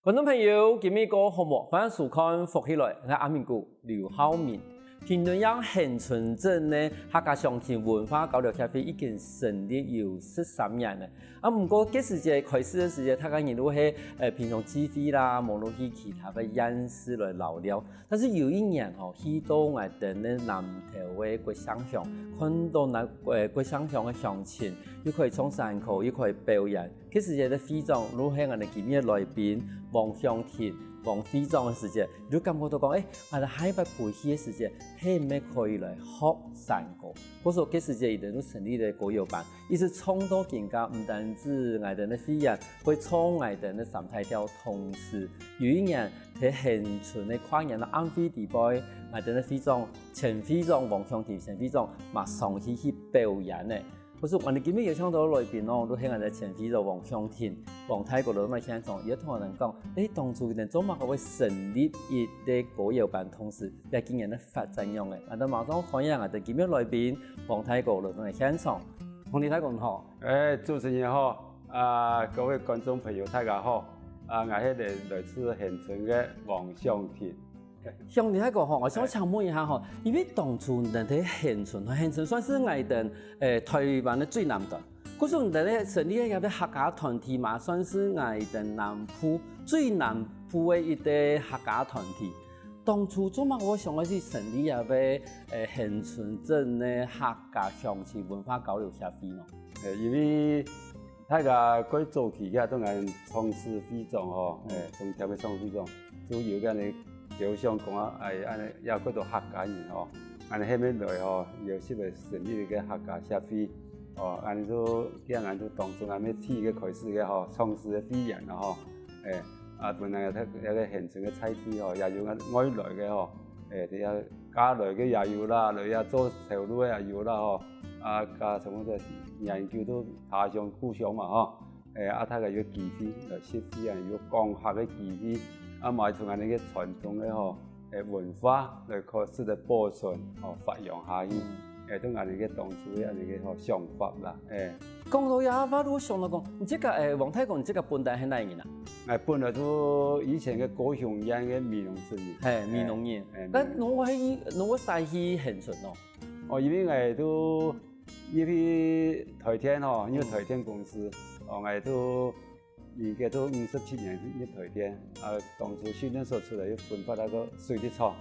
观众朋友，今日个项目翻书看复起来，我阿明哥刘浩明。评论样恒春镇呢，客家乡亲文化交流协会已经成立有13年了。不过这时节开始的时节，大家人都是平常聚会啦，网络去其他的演示来聊聊。但是有一年去到我哋的南投的国乡乡，看到那国乡乡的乡亲，又可以唱山歌，又可以表演。这时节的非常，如喺我哋今日来宾王向田。王非常的时间，你就感觉到讲，我哋海拔过去的时间，係咪可以来学山歌？我说，这时间一定都成立了歌谣班，一直唱到更加，唔单止我哋的会员会唱我哋的三台调，同时有一年喺恒春的跨年的安徽地区，我哋的非常前非常王向田前非常马上去表演呢。不是，我哋今日有唱到来宾都喺我哋前非常王向田、王太嗰度咁現場，而家同人講，當初佢哋做乜會成立一啲歌謠班，同時也今年咧發展樣嘅。我哋馬上歡迎我哋今日來賓王太嗰度嚟現場。王太哥好，主持人好，各位觀眾朋友大家好，我係來自恒春嘅王向田。向田嗰個我想請問一下因為當初你喺恒春算是我哋台灣嘅最南端。嗰時我哋咧成立一個客家團體嘛，算是我哋南部最南部嘅一個客家團體。當初做乜我想要去成立一個恒春鎮嘅客家鄉親文化交流協會咯。因為大家佢早期嘅都係從事非常從特別從非常主要嘅你。就想講有嗰度客家人俺哋後面來有識嚟成立嘅客家協會俺都當初俺哋天嘅開始嘅創始嘅會員本來有個恒春嘅菜地也有外來嘅啲有家來嘅也有啦，嚟有做頭路嘅也有啦加什麼嘅研究都他鄉故鄉嘛他個有機會來設會有講客嘅機會埋從俺哋嘅傳統嘅文化來開始嚟保存發揚下去都俺哋嘅當初嘅俺哋嘅想法啦講到呀，我想到講，你這個王太公，你這個本地係哪人啊？本來都以前嘅高雄人嘅美濃人，係美濃人。但我晒去恒春咯。因為我都因為台天因為台天公司，我都。而家都57年入台天，當初訓練所出來要分發那個水電廠，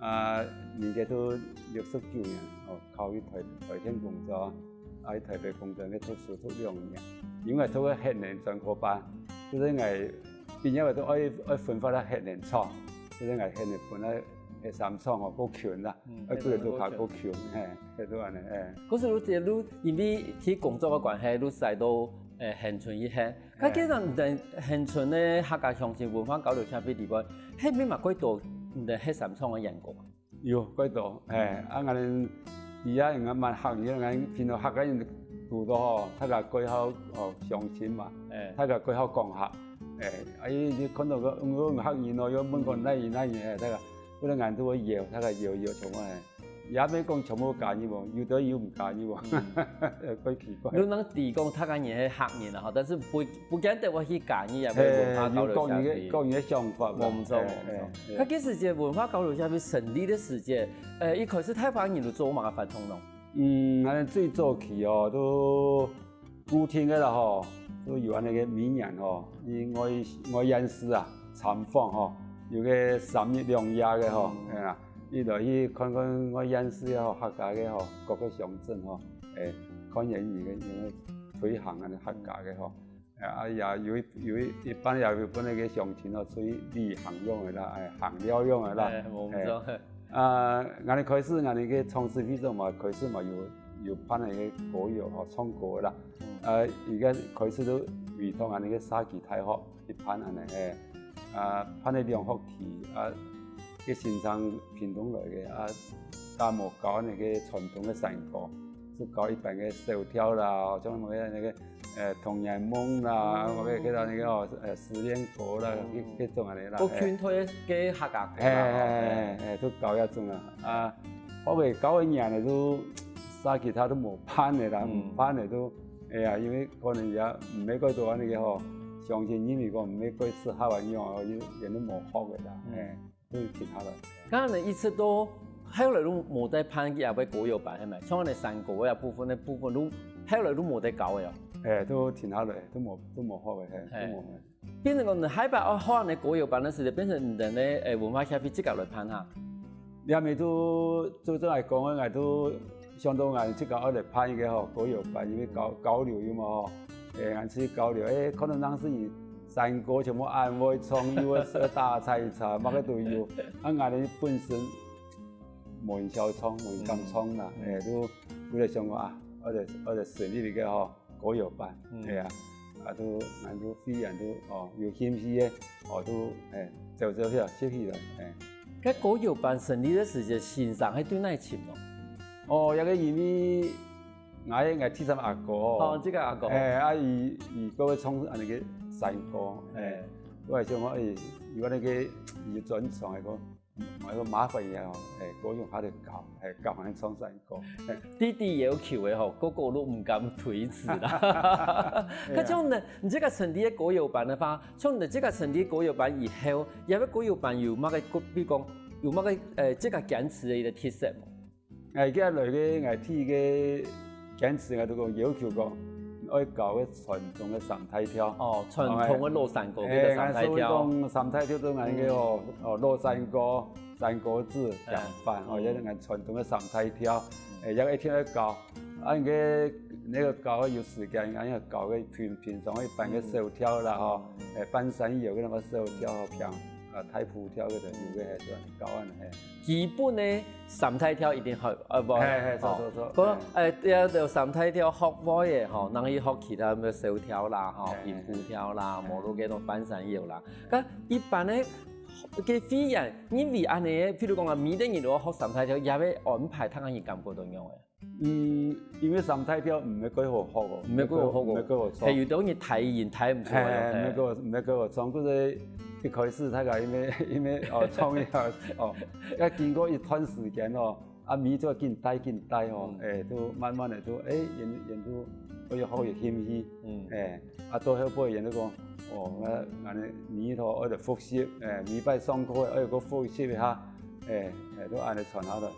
而家都69年，靠於台天工作，喺台北工作嘅讀書讀2年，因為讀個核能專科班，所以我變咗都愛分發到核能廠，所以我核能本來係3廠夠強啦，佢哋都靠夠強，係都係嗰時你因為佢工作嘅關係，你使到。恒春一下，佢其實唔恒春咧客家鄉親文化交流協會地方，係咪嘛幾多唔係喺三廠嘅人過？有幾多？我哋而家人問客人，我見到客家人多到他個幾好鄉親嘛，他個幾好講客，你看到個客人要問講哪樣，他個嗰啲人都會搖，他個搖從我也未講全部介意喎，有得有唔介意喎，幾奇怪。你能提供他個嘢係客人啊，但是不見得我去介意入去文化交流協會。講嘢想法。冇錯。佢幾時節文化交流協會成立的時節，一開始台灣人都做乜嘅傳統咯？我哋最早期都古天嘅啦都有嗰個名人我認識參訪有個3日2夜嘅係啦。呢度去看看我認識客家嘅各個鄉鎮看人嘅推行客家嘅也有一般也有本嚟嘅鄉親出去旅行用嘅啦，行療用嘅啦。冇錯。我哋開始我哋嘅創始會就嘛開始嘛有辦嚟嘅歌謠唱歌啦。而家開始都委託我哋嘅沙記大學去辦嚟辦嚟2學期嘅線上片段來嘅大幕搞那個傳統嘅山歌，就搞一般嘅小調啦，像那個童年夢啦，或者其他那個失戀歌啦，嗰種嚟啦。個圈推嘅客家歌都搞一種啦。後尾搞一年嚟都沙其他都冇辦嘅啦，唔辦嚟都因為可能也唔係嗰度那個相信因为讲唔要过吃海湾用哦，人都无好嘅啦，都其他的。刚刚你一直都后来都冇得攀嘅，也俾果油版係咪？像我哋山果嘅部分都後來都冇得搞嘅哦。都挺好的，都冇好嘅，都冇。變成講你海拔可能你果油版嘅時候，變成唔同咧文化協會自己來攀下。你係咪都做嚟講咧？我都相當我自己我嚟攀嘅嗬，果油版因為交流嘛嗬，我去交流，可能當時山果全部按會衝，要大菜茶，乜嘅都有。我哋本身冇人小衝，冇人敢衝啦，都為了想講啊，我哋順利嘅嗬。果油版，都俺都非常都有謙虛嘅，都就識去啦，嗰果油版成立嘅時候，先生係對哪錢咯？有個因為我替上阿哥，這個阿哥，伊嗰個創安尼個山果，我係想講，如果你個要轉上嚟講。我個麻煩嘢嗰用下嚟教人創山果。弟弟要求嘅嗬，個個都唔敢推辭啦。咁像你這個成立嘅果油版嘅話，像你這個成立果油版以後，有冇果油版有乜個，比如講有乜個這個堅持嘅特色冇？而家嚟嘅我睇嘅堅持我都講要求講。愛搞嘅傳統嘅三太挑，傳統嘅落山果嘅三太挑，三太挑都係嘅落山果、山果子涼飯，有啲係傳統嘅三太挑，有一天去搞，那個搞有時間，要搞嘅平常可以辦個手挑啦，半山腰嘅那個手挑平。太浮挑嗰度有嘅係搞緊基本嘅三太挑一定學，錯。嗰就三太挑學乜嘢嗬？能去學其他咩手挑啦、平浮挑啦、摩羅嘅種半山腰啦。咁一般咧嘅飛人，因為安尼，譬如講啊，每啲人都學三太挑，也會安排睇下佢感覺點樣嘅。因為三太挑唔係幾好學喎，唔係幾好學喎，係有啲嘢睇唔出嚟。唔係幾好創，嗰啲。一開始他個因為創業一經過一段時間米就緊帶都慢慢嚟都人都越學越謙虛，到後輩人都講我米頭我哋複習，米拜上課我有個複習一下，都按你傳下啦。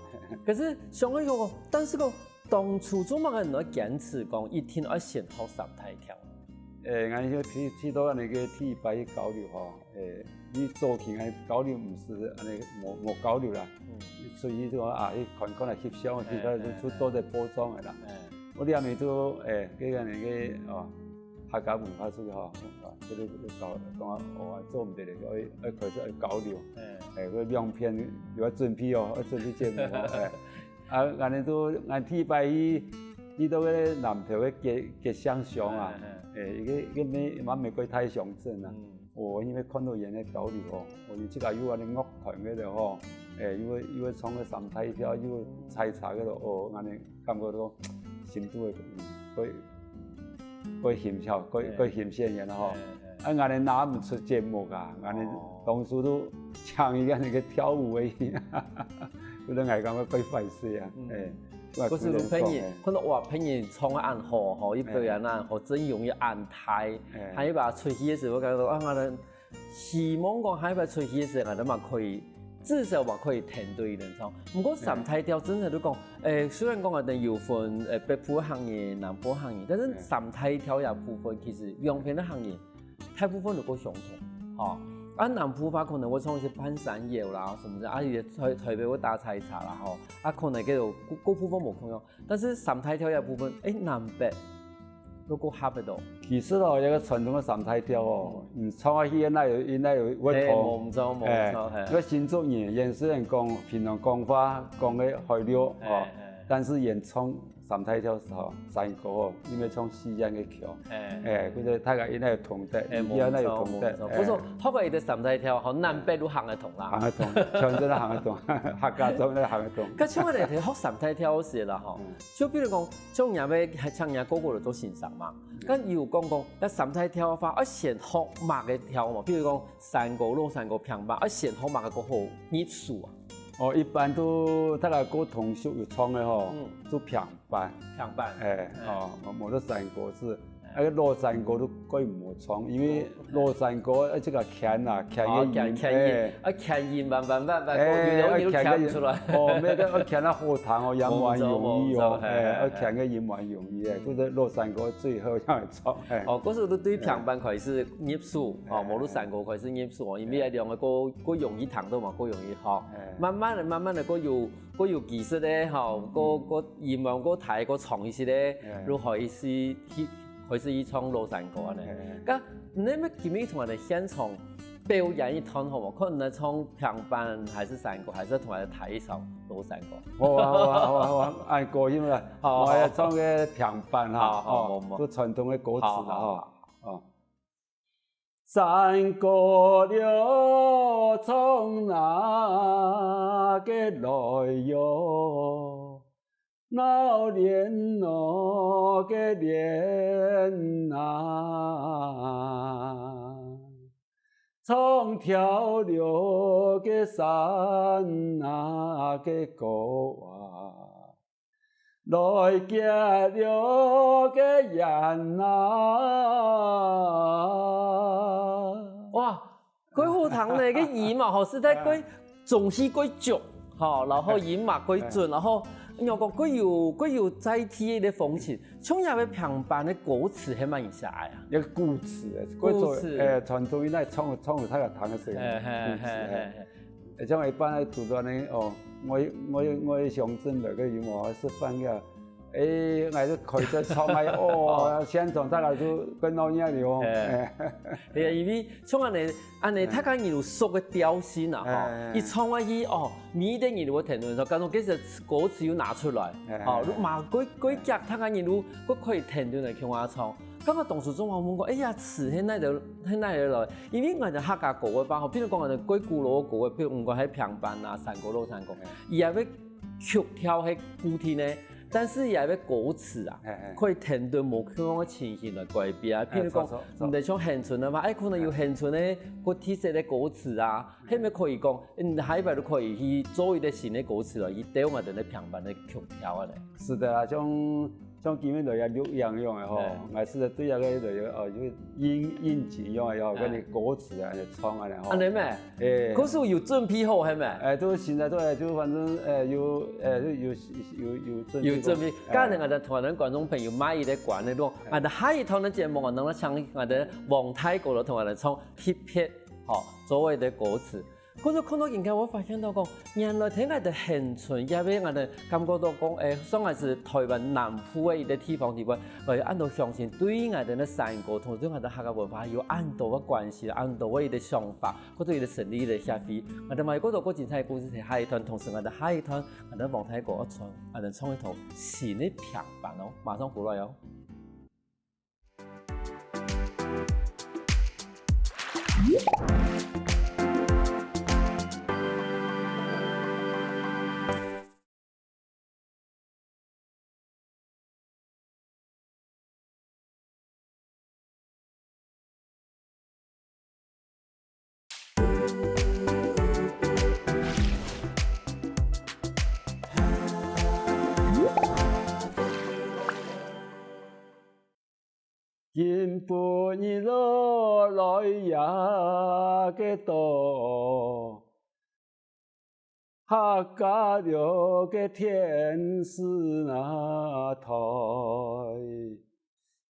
可是上一個，但是個當初做乜人都堅持講一天要先學三太挑。俺就去到那個體白交流你做起來交流唔是冇交流啦，所以就話看嚟翕相，其他都多啲包裝嘅啦。我哋下面都嗰個客家文化書佢都講做唔得嚟，要開始交流，嗰樣片要準備準備節目俺哋都俺體白呢度嘅南投嘅吉祥啊。一個美國太上鎮啊！因為看到人嘅交流我哋即個要安尼樂團嗰度要創個三太挑，要採茶嗰度安尼感覺到心都會欣賞，會欣賞人安尼拿唔出節目㗎，安尼當初都唱一個那個跳舞嘅，嗰啲係咁嘅鬼費事啊！嗰時啲朋友，可能話朋友創個暗號，一表演暗號真容易安排。喺一把出去嘅時候，我感覺我哋希望講喺一把出去嘅時候，我哋嘛可以至少嘛可以團隊人唱。不過三太挑真係都講，雖然講我哋有分北部行業、南部行業，但是三太挑也部分其實兩邊嘅行業大部分都個相同，南部話可能會創一些半山腰啦，什麼嘅，台北會打採茶啦，可能嗰度嗰部分冇同樣，但是三太挑嘅部分，南北都個合得到。其實有個傳統嘅三太挑唔錯啊，現在有會同，個新竹人雖然講平常講話講嘅海料但是人創三太挑時候，山果因為創西洋嘅橋，佢哋大家應該有同德，應該有同德。不過，學過一啲三太挑，好南北都行得通啦。行得通，長洲都行得通，客家莊都行得通。咁像我哋學三太挑時啦，就比如講，將人哋係唱人個個嚟做先生嘛。咁要講，三太挑嘅話，我先學馬嘅挑嘛，比如講山果、落山果、平板，我先學馬嘅個好藝術啊。一般都大家個同學有創嘅做平板，平板，冇得山果子，个落山歌都改唔创，因为落山歌即个钳啊，钳音慢慢，有钳出来。哦，咩个钳啊好弹哦，音还容易哦，钳个音还容易诶，嗰个落山歌最好样嚟创。哦，嗰时候都对平板开始入手，哦，无落山歌开始入手，因为两个个容易弹到嘛，个容易学。慢慢的，个有技术咧，吼，个音乐个台个创意些咧，如何意思开始去唱落山歌咧？咁你咪今日同我哋现场表演一趟好唔好？可能嚟唱平板还是山歌，还是同我哋睇一首落山歌？好啊，按歌音啦，我要唱个平板哈，都传统的歌词啦，哦。山歌了，从哪个来哟？老年那个年啊，从跳了个山那个歌啊，来结了个人啊。哇，鬼好听咧！个耳嘛，吼是在鬼总是鬼足，吼，然后耳嘛鬼准，然后又个鬼有载体的风情，像那个平板的歌词还蛮有写啊。一个故事故事，传统音乐唱有他个弹的声音，故事，像一般的土段呢，哦，我乡镇那个有冇是放个。我就开始唱哦，现场大家就跟老鸟的哦。因为像安尼，他讲有熟的调性啊，吼，一唱下去哦，每点人会听到说，刚刚其实歌词要拿出来，哦，嘛几集他讲有可以听到来听我唱。刚刚当时中我问过，哎呀，词喺哪里来？因为我哋客家歌嘅吧，比如讲我哋鬼古老歌嘅，比如唔管喺平板啊、山歌、落山歌，伊也要曲调喺古天呢。但是也要歌词啊，可以听到无同嘅情形来改变。譬如讲，唔係像现存啊嘛，可能有现存嘅個特色嘅歌詞啊，係咪可以講？下一擺都可以去做一啲新嘅歌詞來，去調我哋嘅平板嘅曲調啊咧。是的啦，像今日就有錄樣用嘅吼，我是對那個就有音節用嘅吼，跟你歌詞啊，就唱啊咧吼。安尼咩？可是有準備好係咪？都現在都係就反正有準備。今日我哋同我哋觀眾朋友買一啲關嘅咯，我哋下一趟嘅節目我哋唱我哋黃太歌咯，同我哋唱 hip hop 吼，所謂嘅歌詞。可是看到人家，我發現到講，原來聽我哋現存，也俾我哋感覺到講，算係是台灣南部嘅一個地方，我哋按照相信對我哋嘅山歌同對我哋客家文化有按多嘅關係，按多嘅一個想法，或者一個成立嘅下飛。我哋咪嗰度嗰精彩故事係下一段，同時我哋下一段，我哋黃太歌一唱，我哋唱一套新嘅平板哦，馬上過來哦。今半日落來也嘅多，客家了嘅天使那台，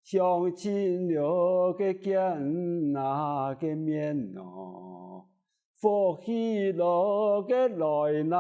相親了嘅見那嘅面哦，福氣了嘅來拿。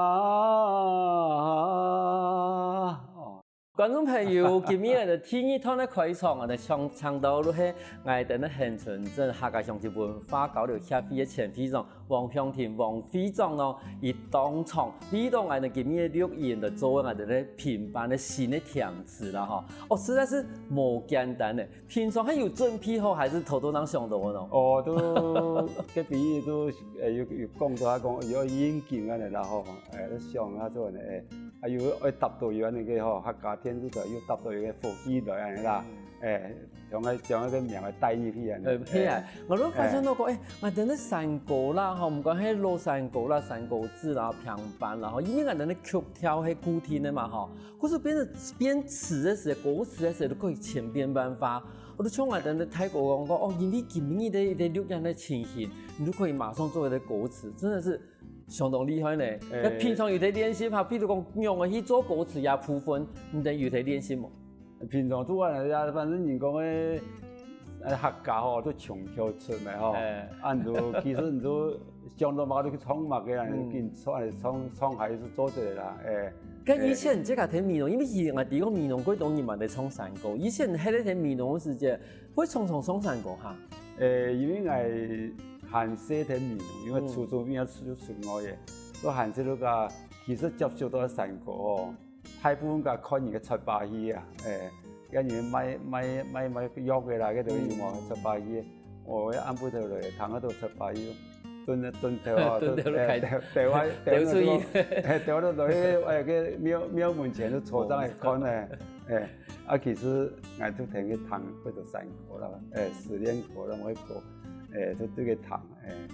觀眾朋友，今日嘅第一趟嘅開場，我哋唱到都係我哋嘅現存鎮客家鄉鎮文化交流協會嘅前會長黃向田黃會長咯，伊當場呢度我哋今日錄音就做我哋嘅平板嘅新嘅填詞啦，嗬，哦，實在是冇簡單嘅。平常係有準備好，還是偷偷當想到嘅咯？哦，都嘅比喻都要講到講有演技嘅啦，嗬，都想下做咧，要達到有呢個嗬客家天主就要達到有個福氣來啦，將一個名嘅帶入去啊。係啊，我都發現到講，我哋啲山歌啦，嗬，唔講係落山歌啦、山歌字啦、平板啦，嗬，因為我哋啲曲調係固定嘅嘛，嗬，可是變詞嘅時候、歌詞嘅時候都可以千變萬化。我都像我哋泰國講因為今年的錄音的情形，你都可以馬上做一個歌詞，真的是相當厲害咧。平常有在練習下，譬如講用我去做歌詞也部分，你哋有在練習冇？平常做啊，反正人講嘅客家吼都唱跳出嚟吼，按住其實你都相當嘛都去創嘛嘅人，見創係是做出嚟啦，跟以前這個睇美濃，因為以前我哋講美濃嗰種人嘛，在唱山歌。以前喺咧睇美濃嘅時節，會唱山歌哈。因為我韓式睇美濃，因為初中邊有出外嘅，都韓式嗰個其實接觸到山歌哦，大部分個看人嘅出把戲啊，跟住買約嘅啦，嗰度要望出把戲，我安排到嚟，彈嗰度出把戲。蹲條啊，掉出去，掉到落去個廟門前都坐上嚟看咧，其實我都聽佢彈嗰度山歌啦，10年歌啦，我一個，都對佢彈，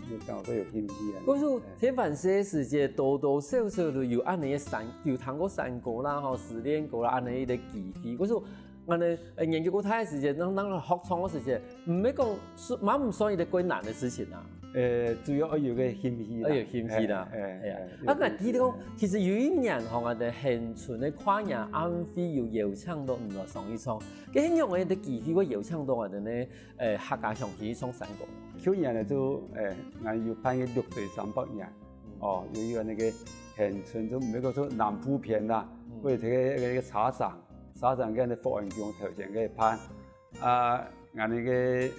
要講都有興趣啊。嗰時天凡社時節多少少都有安尼嘅山，有彈過山歌啦，吼10年歌啦，安尼嘅技藝。嗰時我哋研究過太嘅時節，當學創嘅時節，唔係講蠻唔算一個困難嘅事情啊。主要我有個興趣啦，有興趣啦，係啊。我記得講，其實有一年吼，我哋現存嘅跨年安飛有邀請到唔落上一場，咁樣我哋嘅機會會邀請到我哋咧客家上去唱山歌。去年咧就我要辦個6對300人，有一個那個現存就唔係個做南部片啦，或者睇個茶廠跟啲福安宮頭前嘅辦，我哋嘅。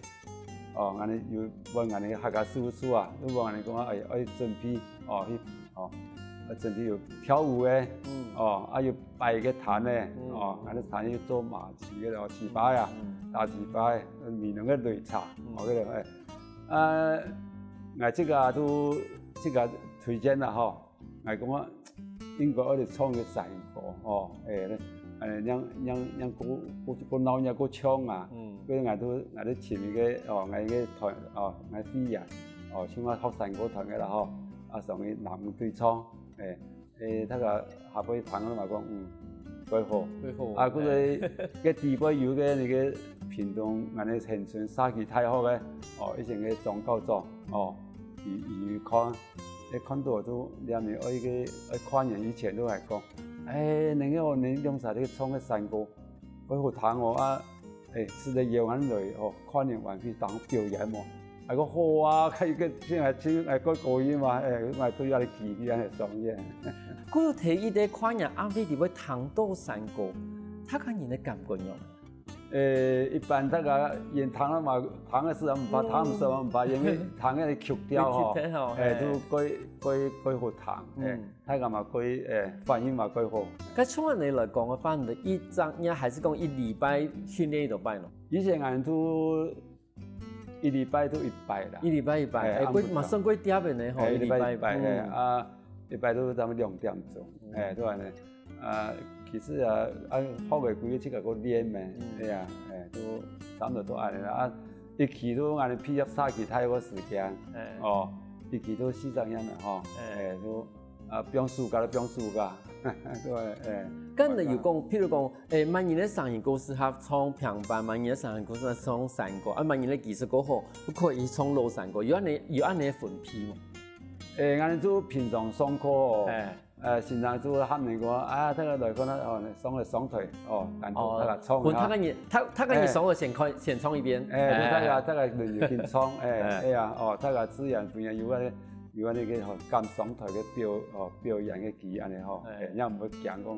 我哋要問我哋客家師傅啊，都問我哋講我準備我準備要跳舞嘅，要擺個壇咧，我哋壇要做麻糍嘅咯，糍粑啊，打糍粑，面濃嘅擂茶，嗰度我這個都推薦啦，我講應該我哋創個山歌，讓個老人個唱啊，嗰啲我都前面嘅我嘅團我飛人唱下學山歌團嘅啦上去南對唱睇個下輩朋友嘛講幾好，嗰個地位有嘅你嘅屏東我哋現存沙期太好嘅以前嘅莊教莊你看到都兩年我跨年以前都係講。另外你用晒啲唱嘅山歌，佢好彈我是嚟邀人嚟跨年晚會當表演喎，個好啊，佢先係唱個歌演嘛，我都有啲記憶喺上嘅。嗰個睇依啲跨年晚會點會彈到山歌，他個人嘅感覺樣？一般大家演彈嘛，彈嘅時候唔怕，彈唔上唔怕，因為彈嘅曲調都幾好彈，睇下嘛幾反應嘛幾好。咁從你嚟講嘅話，你一週日還是講一禮拜訓練一拜咯？以前我都一禮拜都1拜啦。一禮拜1拜，馬上過點嘅呢？一禮拜1拜，一拜都差唔多2點鐘，都係呢。其實好嘅幾個即係個練咩，都差唔多都係啦。一期都我哋批入3期太個時間，一期都40人啦，都不用暑假都不用暑假，都係咁你要講，譬如講，萬年嘅上人歌適合唱平板，萬年嘅上人歌適合唱山歌，萬年嘅技術歌好，都可以唱老山歌，有按你分批嘛？我哋做平常上課現在做喊人講睇個來講上嚟上台但係睇個唱他跟你上個先唱一遍，睇個輪流先唱，睇個自然分有嗰啲咁上台嘅表演嘅技藝又唔會講上台。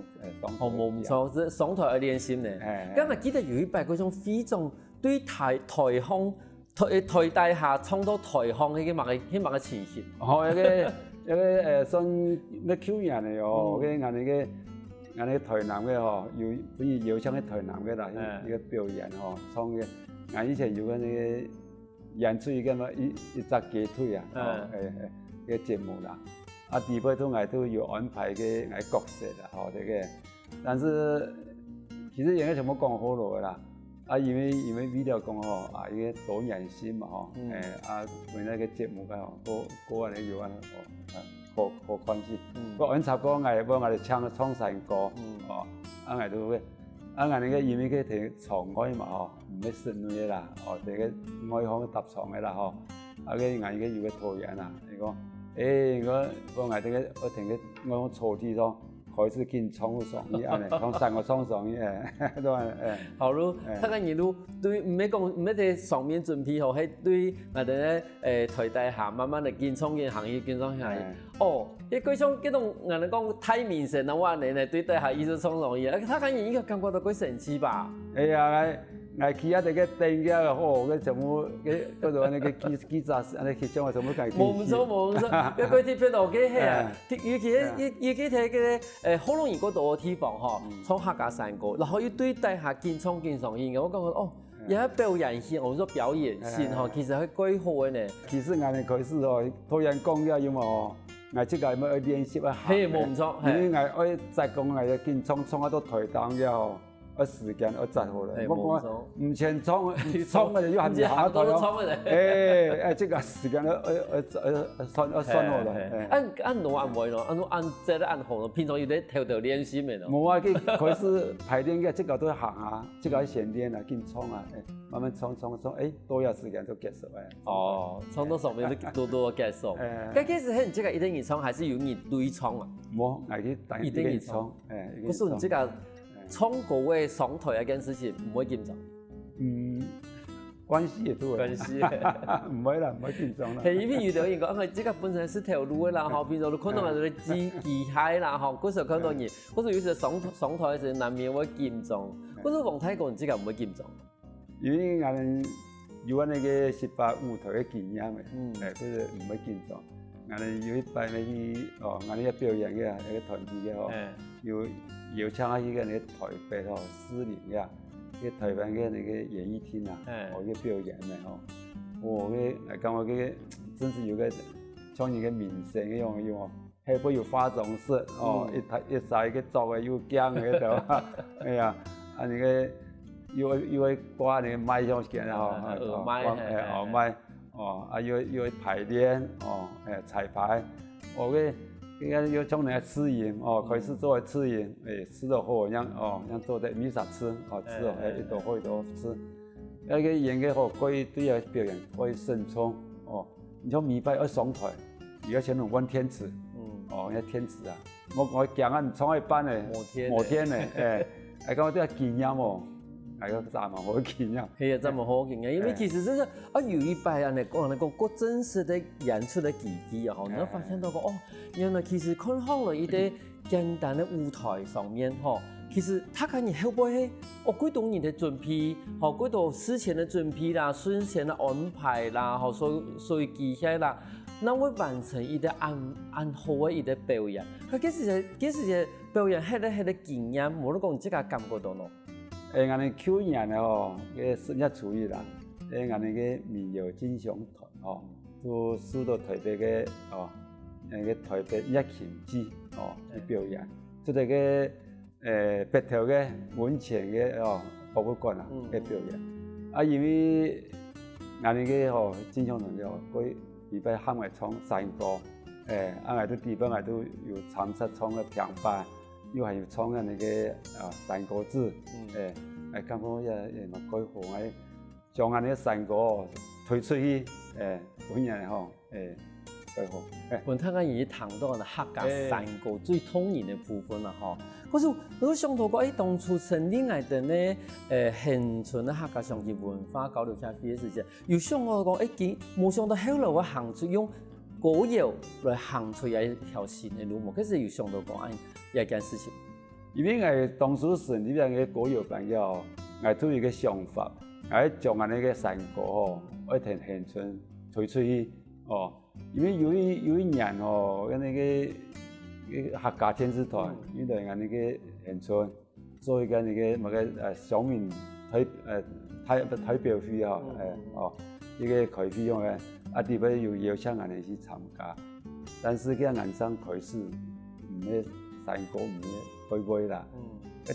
冇錯，上台嘅練習咧。咁我記得有一擺嗰種非常對台下唱到台腔嗰啲乜嘅情形。有個算咩 Q 人嚟我哋台南嘅要唱啲台南嘅啦，呢個表演唱嘅。我以前有個呢演出嘅嘛，一隻雞腿嘅節目啦。地方都要安排嘅角色啦，嘅。但是其實應該全部講好咗啦。因為 video 講依個多人先嘛為那個節目個人要好關係。個安插歌我哋唱山歌，我哋都啊，俺那个因为佢摕床位嘛吼，唔要室内啦，哦，摕个外方搭床的啦吼，啊个俺个有个拖延啦，伊讲，我俺这个我摕个我讲抽屉上开始建窗户上去安尼，从3个窗上去都好咯，他个你都对唔要讲唔要在上面准备好，迄对我哋咧台底下慢慢的建窗建行业建窗行业。哦，迄嗰種嗰種人哋講太明顯啦，我哋對底下一直衝上去，他感覺應該感覺到幾神奇吧？哎呀，我去啊，這個電嘅哦，個什麼嗰度那個機扎，那去將我什麼計？冇錯，嗰個貼邊度嘅係，尤其睇嘅好容易嗰度嘅地方嗬，從客家山歌，然後要對底下建窗建上去，我感覺哦。有一表演性，我說表演性嗬，其實係幾好嘅呢。其實我哋開始哦，突然講咗要嘛哦，我即個要練習一下。係冇唔錯，因為我再講我要見衝啊都台檔咗後，我時間我窒好啦。我講唔前衝我就要行下台咯。即個時間我算好啦。按挪按位咯，按即係按好咯，平常要啲條練習嘅咯。冇啊，佢開始排練嘅，即個都行下，即個先練啊，見衝啊，慢慢衝，多有時間就結束誒。哦，衝到上面都多結束。咁其實係你這個一定要衝，還是有你對衝啊？冇，我去等一定要衝。可是你這個衝過位上台一件事情唔會緊張。關係都關係，唔會啦，唔會緊張啦。係因為有啲人講，因為這個本身是條路啦，吼，平常都看到人哋機械啦，吼，嗰時候看到人，嗰時候有時上台嘅時候難免會緊張。嗰時候黃太講，這個唔會緊張。因為我哋有那個18舞台嘅經驗嘅，所以唔會緊張。我哋有一擺咪去哦，我哋一表演嘅一個團體嘅吼，有請去個那個台北吼士林嘅。個台灣嘅那個演藝廳啊，我嘅表演嘅吼，我嘅感覺個真是有個像一個明星一樣嘅喎，係不有化妝室哦，一曬個妝嘅又僵嘅度，哎呀，啊那個又掛那個麥上去吼，耳麥哦，啊又排練哦，彩排，我嘅。應該要從那個吃鹽哦，開始做吃鹽，吃得好，讓做得米啥吃，吃哦，一道好一道吃。那個演嘅好，可以對個表演可以順暢哦。你像米拜要上台，而家像玩天池，那天池啊，我講啊，創一班嘅摩天嘅，講都係經驗哦。係個真係好經驗，係啊，真係好經驗，因為其實真係有一擺人哋講過真實的演出的契機啊，你會發現到個原來其實看好了一啲簡單的舞台上面其實他可以後背幾多年的準備，幾多事前的準備啦，事前的安排啦，所以記起啦，那會完成一啲安好嘅一啲表演。佢幾時嘅表演係啲經驗，冇得講即個感覺到咯。我哋去年吼，個十一初一啦，我哋個民謠金賞團吼，都輸到台北嘅個台北一琴節去表演，即係個北投嘅文泉嘅博物館啊嘅表演。啊，因為我哋個金賞團佢禮拜喊我唱山歌，我哋地方我哋都有參賽唱嘅平板。又係要唱緊你嘅山歌字，感覺也幾好嘅，將我哋嘅山歌推出去，本人吼，幾好。本thân嘅已談到嘅客家山歌最通然嘅部分啦，嗬。可是我想到過，當初成立我哋咧，恆春嘅客家上嘅文化交流協會嘅時陣，有想過講，冇想到後來我行出用歌謠來行出一條新嘅路嘛，其實有想到講一件事情。因為我當初成立嘅歌謠班嘅吼，我都有一個想法，我將我哋嘅山歌吼，我同恆春推出去哦。因為有一年吼，嗰個客家電視台，因為我哋嘅恆春做一個那個鄉民代表會一個開會用嘅，地方有邀請我哋去參加，但是佢硬生開始唔係山歌唔係會啦，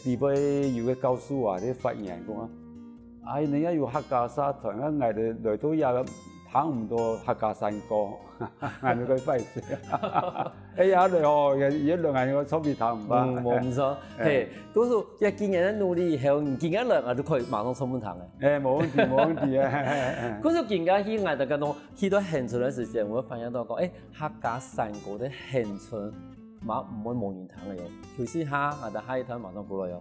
地方有個教師話啲發言講你要有客家社團，我哋來到也糖唔多客家山歌，俺哋佢費事。哎呀，你哦，一兩眼我粗皮糖唔吧？冇唔錯，嘿，嗰時一見人努力以後，唔見一兩下都可以馬上充滿糖嘅。冇問題，冇問題啊！嗰時見家去，我哋講去到鄉村嘅時間，我發現到講，客家山歌的鄉村，馬唔會冇人糖嘅喲。休息下，我哋下一趟馬上過來喲。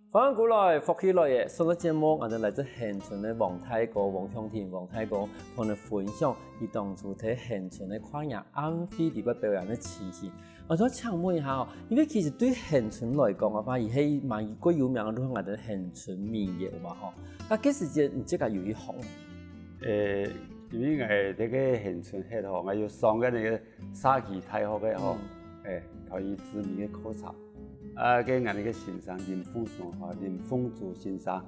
翻過來，福起來嘅，上個節目我哋嚟自鄉村嘅王太哥、王向田、王太哥同你分享佢當初喺鄉村嘅跨年安徽地區表演嘅情形。我想請問一下，因為其實對鄉村來講嘅話，而係蠻貴有名嘅都係我哋鄉村民謠嘛，嗬。啊，幾時節唔知個有一項？因為我這個鄉村喺度，我要上個那個沙溪大學嘅嗬，可以知名嘅考察。跟我哋嘅先生林鳳祖先生，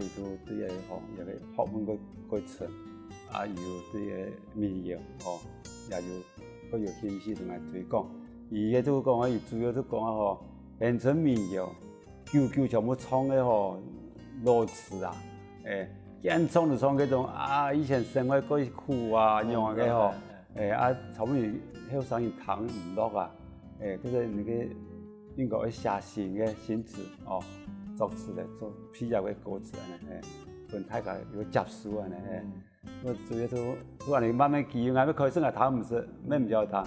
伊都對個一個學問個傳，又對個民謠，也有興趣同埋推廣。伊個都講伊主要都講鄉村民謠，舊全部唱嘅老詞啊，一唱就唱嗰種以前生活嗰啲苦啊，樣嘅差唔多後生人聽唔落啊，嗰個那個。應該會寫新嘅新詞，作詞嚟做編入嘅歌詞分大家有接觸我主要都話你慢慢記，我開始我彈唔識，咩唔曉彈，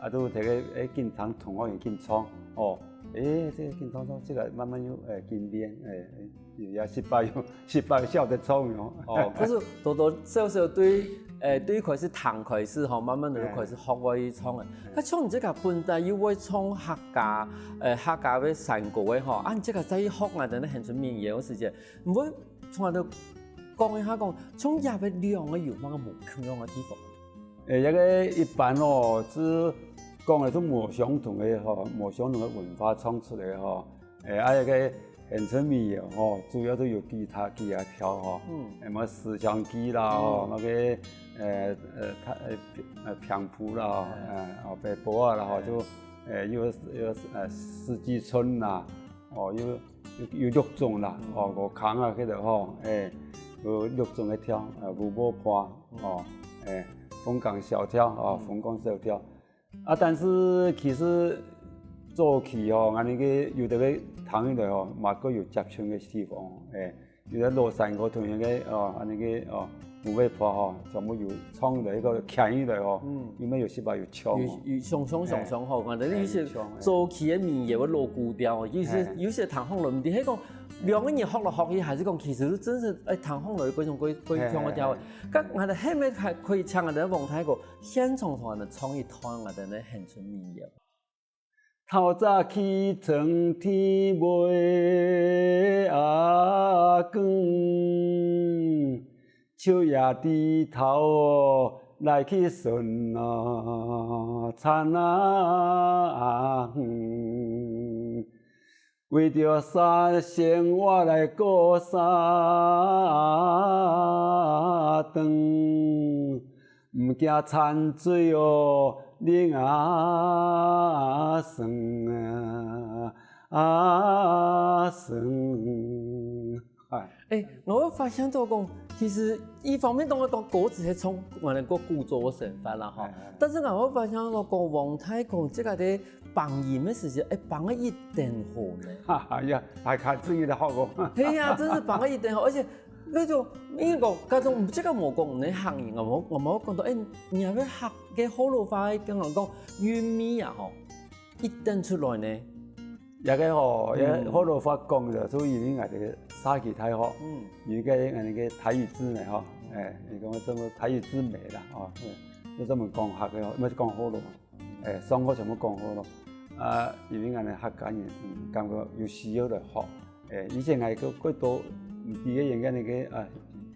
都睇個見彈同學人見唱，這個見唱，這個慢慢要見練，有失敗曉得唱樣。可是多少少對開始彈開始慢慢就開始學會唱嘅。佢唱唔這個本地要會唱客家嘅山歌嘅按這個再學我哋咧鄉村民謠嘅時間，唔會從度講一下講，從入邊兩個有乜嘅唔同樣嘅地方。一個一般只講嘅都冇相同嘅冇相同嘅文化唱出嚟嘅一個。鄉村民謠主要都有吉他跳什麼思鄉記啦那個平埔啦北部啊啦就有四季春啦有六種啦五坑啊嗰度有六種嘅跳五波坡鳳崗小跳鳳崗小跳但是其實早期我哋嘅有啲嘅彈起來嘛各有接觸嘅地方，有啲羅山歌同樣嘅我哋嘅五尾坡全部有唱起來一個強起來有咩有失敗有唱，有上我哋有些早期嘅民謠嘅鑼鼓調，有些彈紅來唔係講兩個人學來學去，還是講其實都真是彈紅來嗰種嗰種嘅調。咁我哋後尾係可以唱我哋王太哥現場同我哋唱一段我哋嘅鄉村民謠。透早起床天未光，秋夜低頭來去順田為着三生活來過三頓，唔驚饞水靈生我會發現到講，其實一方面當我講歌詞係從我哋個古早嘅成分啦，但是我會發現到講王太哥這個啲放音嘅時間，放得一定好咧。係看自己的效果。係啊，真是放得一定好，而且那種英國嗰種這個冇講你行業，我冇講到你係咪學嘅好老化嘅講講粵語啊，一定出來呢。一個好老化講就所以我哋沙溪大學，而家我哋嘅體育之美你講什麼體育之美啦，都這麼講客嘅，咪講好咯，上課全部講好咯，因為我哋客家人感覺有需要嚟學，以前係個多唔啲嘅人嘅禮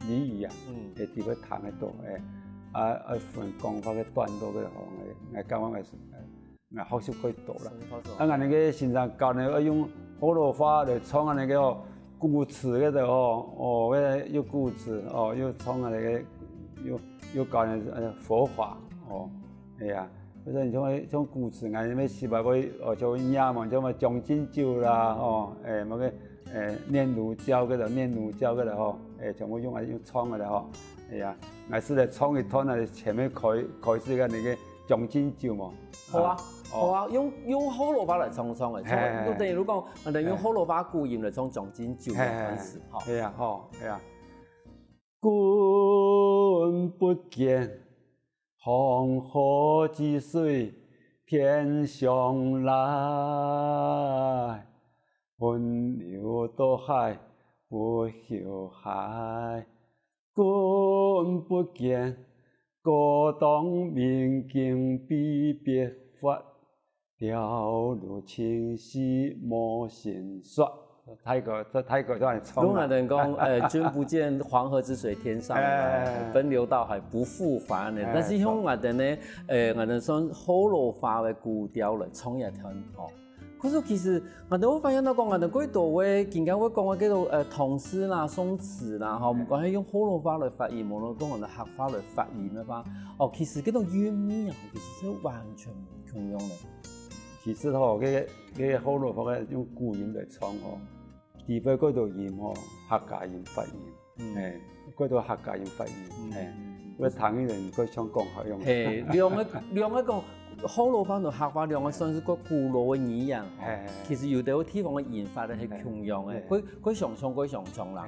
儀啊，地方談得多，分讲法个段落个吼，来教我来学习几多啦。安尼个现场教呢，用火炉花来创安尼个吼，古瓷个的吼，个又古瓷又创安尼个又教呢佛法哎呀。所以像古瓷，俺要是话要像烟嘛，像么将进酒啦，么个念如胶个念如胶个吼，全部用创个吼，哎呀，俺是来创一团啊，前面开始个那个将进酒嘛。好啊，用火炉花来创个，都等于如讲，我哋用火炉花古盐来创将进酒嘅款式，系啊，系啊，君不见。黄河之水天上来，奔流到海不休海。君不见，高堂明镜比别法，了如青丝莫线索。泰国这样唱。如果人讲，君不见黄河之水天上来，奔流到海不复还呢。但是像我哋呢，我哋算火炉花的古调来创一团可是其实我哋会发现到讲，我哋几多位，更加会讲嘅叫做唐诗啦、宋词啦，唔管係用火炉花来发音，無論講我哋客家来发音嘅話，其實嗰種韻味其實是完全唔同樣嘅。其實嗰火爐花嘅用古音來唱除非嗰度音客家音發音，嗰度客家音發音，嗰唐語人佢唱講好用。兩個火爐花同客家兩個算是個古老嘅語言，其實有啲地方嘅研發咧係同樣嘅，佢上唱啦。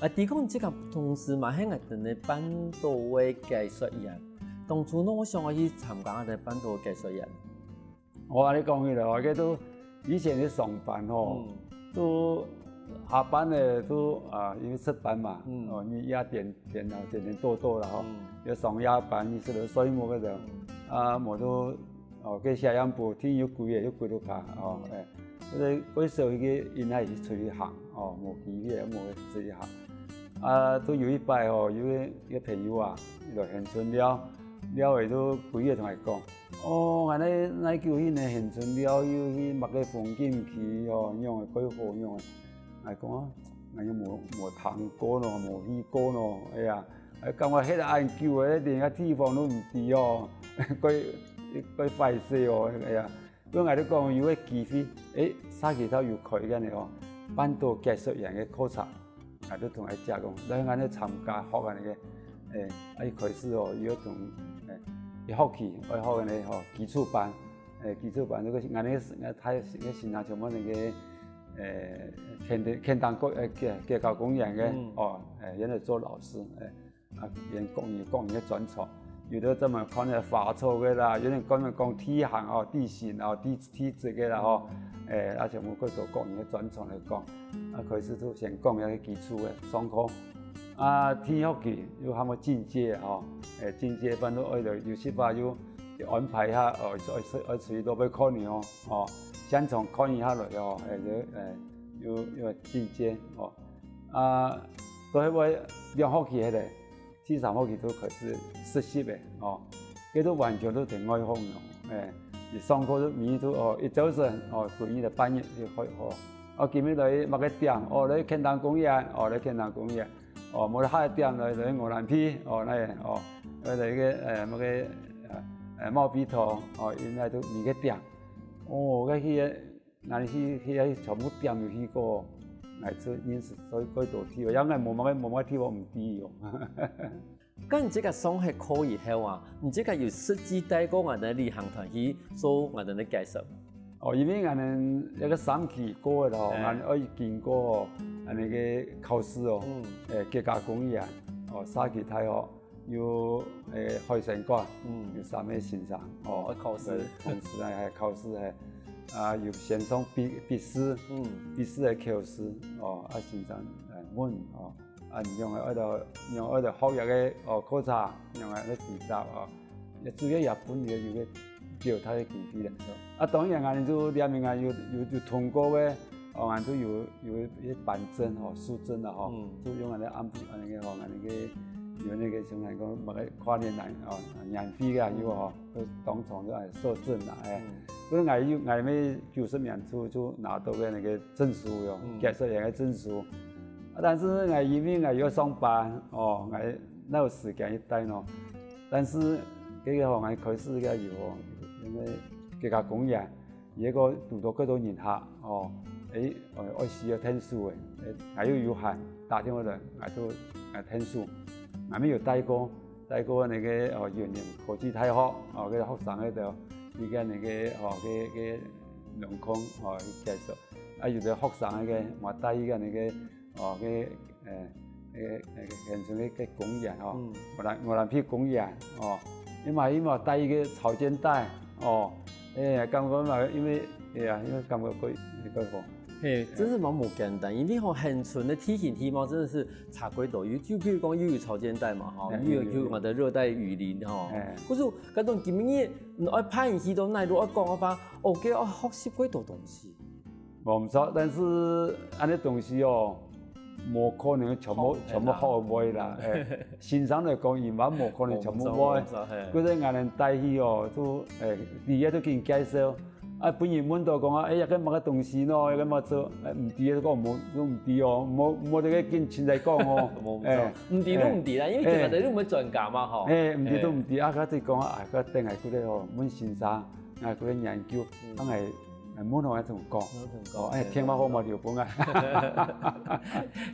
啲講即個同時嘛，喺我哋嘅bản土嘅藝術人，當初我想去參加我哋bản土嘅藝術人。我話你講起來，我記得都以前你上班都下班咧都因為出班嘛，你也點多啦要上夜班，你是落水務嗰度，冇都嘅下陽部天要貴要貴到怕嗰時候已經因係出去行冇機會冇出去行，都有一擺有一個朋友來鄉村了嚟都幾日同佢講。我哋叫迄個現存了，要去麥個風景區用嘅幾好用嘅。係講我冇聽過咯，冇去過咯，哎呀，咁我喺度研究嘅，連個地方都唔知佢費事哎呀，咁我哋講有個機會，沙期頭有開緊嘅bản土藝術人嘅課程，我都同佢講，你我哋參加學緊嘅，開始要同一學期，我學緊嘅基礎班，基礎班，如果我哋睇現場全部那個天堂街道公園嘅，人嚟做老師，人講嘅專長，有啲專門講嘅花草嘅啦，有啲講體行地形地質嘅啦全部嗰度講嘅專長嚟講，開始都先講嘅基礎嘅上課。天學期要喊我進階進階班都愛到有時話要安排下愛隨到要考年先從考年下來要進階到迄位2學期迄個至3學期都開始實習嘅佢都完全都挺愛風而上課都每日都一早上半夜到半夜就開學今日嚟某個點嚟天堂公園嚟天堂公園冇得下一點嚟鵝鑾鼻嚟個某個貓鼻頭應該都每個點嗰啲嗱啲全部點入去過嚟做認識所以嗰度睇，因為冇乜地方唔知咁你這個上學課以後你這個有實際帶過我哋旅行團去做我哋嘅介紹。因為我哋一個3期過嘅我哋可以經過那個考試國家公園3期大學有海參館，有3個欣賞考試係考試係有線上筆試嘅考試欣賞問用喺度學業嘅考察，用喺度比較主要日本嘅有個表態嘅機會啦。當然我哋就裡面有通過嘅，我哋都有一板證書證啦，都用嚟安排我哋嘅有那个像来讲，某个跨年来哦，年费个有哦，都当场就来受证啦，所以我们90年初就拿到个那个证书哟，技术员的证书。但是我因为我要上班哦，我哪有时间去带喏？但是这个我开始个有哦，因为这个工业，一个读到几多年下哦，我需要听书的，还有限，打电话来，我都听书。我们有带过那个园林科技大学哦，嗰个学生喺度，依家那个个农工介绍，有啲学生嗰个我带依个那个现成嘅工业哦，我那批工业哦，因为带一个潮间带哦，感觉嘛，因为感觉佢好。真是蛮简单，因为现存的梯形梯猫真的是差几多，就比如讲又有潮间带嘛，又有我的热带雨林哈。可是嗰种今日爱拍戏都奈落爱讲我发，给我学习几多东西。我唔错，但是安尼东西哦，冇可能全部学会啦。欣赏来讲，伊嘛冇可能全部会。嗰啲我哋带去哦，都第一都给人介绍。本人问到讲有个乜个东西咯，有个乜做，唔知都讲都唔知哦，冇这个跟现在讲哦，唔知都唔知啦，因为其实你都唔系专家嘛，吼。唔知都唔知，佢哋讲佢定系嗰啲哦，阮先生嗰啲研究，梗系冇同人同讲，天马好冇條本啊！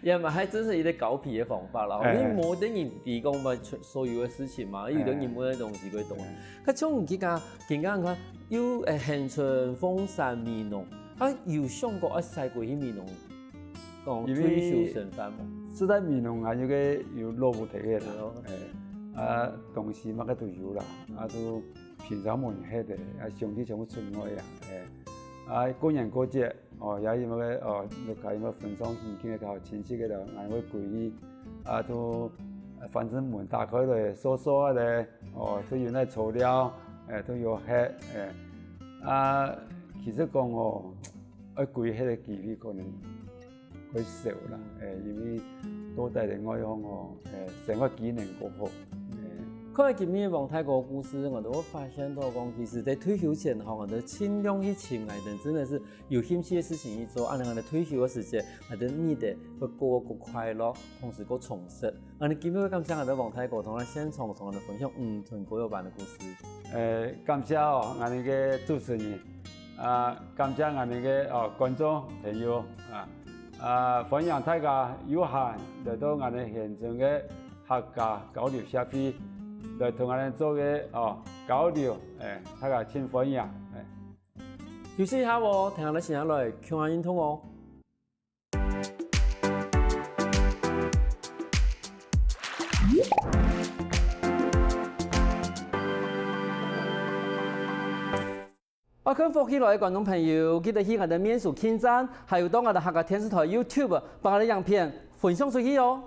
也嘛，还真是一个狗皮的方法啦。你冇等人提供嘛所有的事情嘛，有等人冇啲东西佢懂。佢種而家見緊看有現存鳳山美濃，有想過一細過去美濃講退休生活冇？是在美濃有落舞台嘅啦，東西乜嘅都有啦，都平常冇人喺度，兄弟全部出外啊，過年過節也有乜就搞乜分裝戲嘅搞親戚嘅度，會過去都反正門打開嚟梳梳咧，都有那材料，都有吃，其實講過去迄個機會可能會少啦，因為多帶嚟我講生活機能過好。看來今日王太國故事，我都發現到講，其實在退休前我哋盡量去親愛的，真的是有興趣的事情去做，我哋退休的時間，我哋你哋會過個快樂，同時個充實。我哋今日感謝我哋王太國同我哋現場同我哋分享屯國有版的故事。感謝我哋嘅主持人，感謝我哋嘅觀眾朋友歡迎大家有閒來到我哋現場嘅客家交流社區。來同我哋做嘅交流，大家請歡迎。休息一下喎，聽下你先下來傾下運動哦。我跟福起來嘅觀眾朋友，記得去我哋面書網站，還有到我哋客家電視台 YouTube，把我哋影片分享出去哦。